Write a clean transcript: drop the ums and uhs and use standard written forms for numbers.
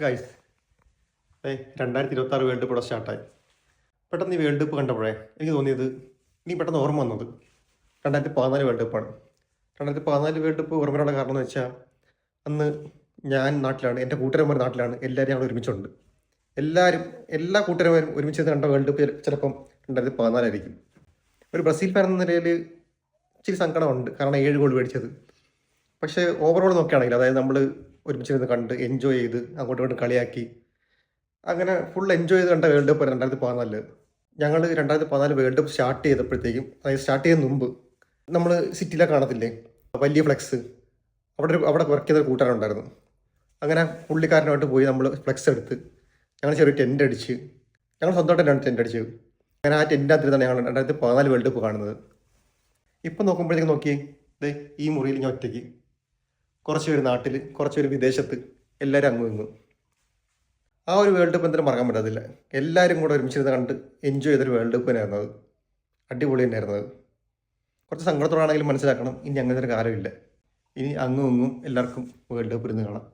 Guys 2026 world cup ഇവിടെ സ്റ്റാർട്ടായി. പെട്ടെന്ന് ഈ വേൾഡ് കപ്പ് കണ്ടപ്പോഴേ എനിക്ക് തോന്നിയത് പെട്ടെന്ന് ഓർമ്മ വന്നത് 2014 വേൾഡ് കപ്പാണ്. 2014 വേൾഡ് കപ്പ് ഓർമ്മ വരാനുള്ള കാരണം എന്ന് വെച്ചാൽ അന്ന് ഞാൻ നാട്ടിലാണ്, എൻ്റെ കൂട്ടുകാരന്മാർ നാട്ടിലാണ്, എല്ലാവരും ഞങ്ങൾ ഒരുമിച്ചുണ്ട്. എല്ലാ കൂട്ടുകാരന്മാരും ഒരുമിച്ച് കണ്ട വേൾഡ് കപ്പ് ചിലപ്പം 2014 ആയിരിക്കും. ഒരു ബ്രസീൽ ഫാൻ എന്ന നിലയിൽ ഇച്ചിരി സങ്കടമുണ്ട്, കാരണം 7 ഗോൾ മേടിച്ചത്. പക്ഷേ ഓവറോൾ നോക്കുകയാണെങ്കിൽ, അതായത് നമ്മൾ ഒരുമിച്ചിരുന്ന് കണ്ട് എൻജോയ് ചെയ്ത് അങ്ങോട്ടും ഇങ്ങോട്ടും കളിയാക്കി അങ്ങനെ ഫുൾ എൻജോയ് ചെയ്ത് കണ്ട വേൾഡ് കപ്പ് 2014. ഞങ്ങൾ 2014 വേൾഡ് കപ്പ് സ്റ്റാർട്ട് ചെയ്തപ്പോഴത്തേക്കും, അതായത് സ്റ്റാർട്ട് ചെയ്യുന്ന മുമ്പ് നമ്മൾ സിറ്റിയിലെ കാണത്തില്ലേ വലിയ ഫ്ലെക്സ്, അവിടെ വർക്ക് ചെയ്ത കൂട്ടുകാരുണ്ടായിരുന്നു. അങ്ങനെ പുള്ളിക്കാരനായിട്ട് പോയി നമ്മൾ ഫ്ലെക്സ് എടുത്ത് ഞങ്ങൾ ചെറിയ ടെൻ്റ് അടിച്ച്, ഞങ്ങൾ സ്വന്തമായിട്ടാണ് ടെൻ്റ് അടിച്ചത്. അങ്ങനെ ആ ടെൻ്റിനകത്തിരുന്നാണ് ഞങ്ങൾ 2014 വേൾഡ് കപ്പ് കാണുന്നത്. ഇപ്പം നോക്കുമ്പോഴത്തേക്ക് നോക്കിയേ, ഈ മുറിയിൽ ഞാൻ ഒറ്റയ്ക്ക്, കുറച്ച് പേര് നാട്ടിൽ, കുറച്ച് പേര് വിദേശത്ത്, എല്ലാവരും അങ്ങ് നിന്നു. ആ ഒരു വേൾഡ് കപ്പ് എന്തായാലും മറക്കാൻ പറ്റത്തില്ല. എല്ലാവരും കൂടെ ഒരുമിച്ചിരുന്ന് കണ്ട് എൻജോയ് ചെയ്തൊരു വേൾഡ് കപ്പ് തന്നെയായിരുന്നു അത്. അടിപൊളി തന്നെയായിരുന്നു അത്. കുറച്ച് സങ്കടത്തോടാണെങ്കിലും മനസ്സിലാക്കണം, ഇനി അങ്ങനെ ഒരു കാലമില്ല. ഇനി അങ്ങും ഇങ്ങും എല്ലാവർക്കും വേൾഡ് കപ്പ് ഇരുന്ന് കാണാം.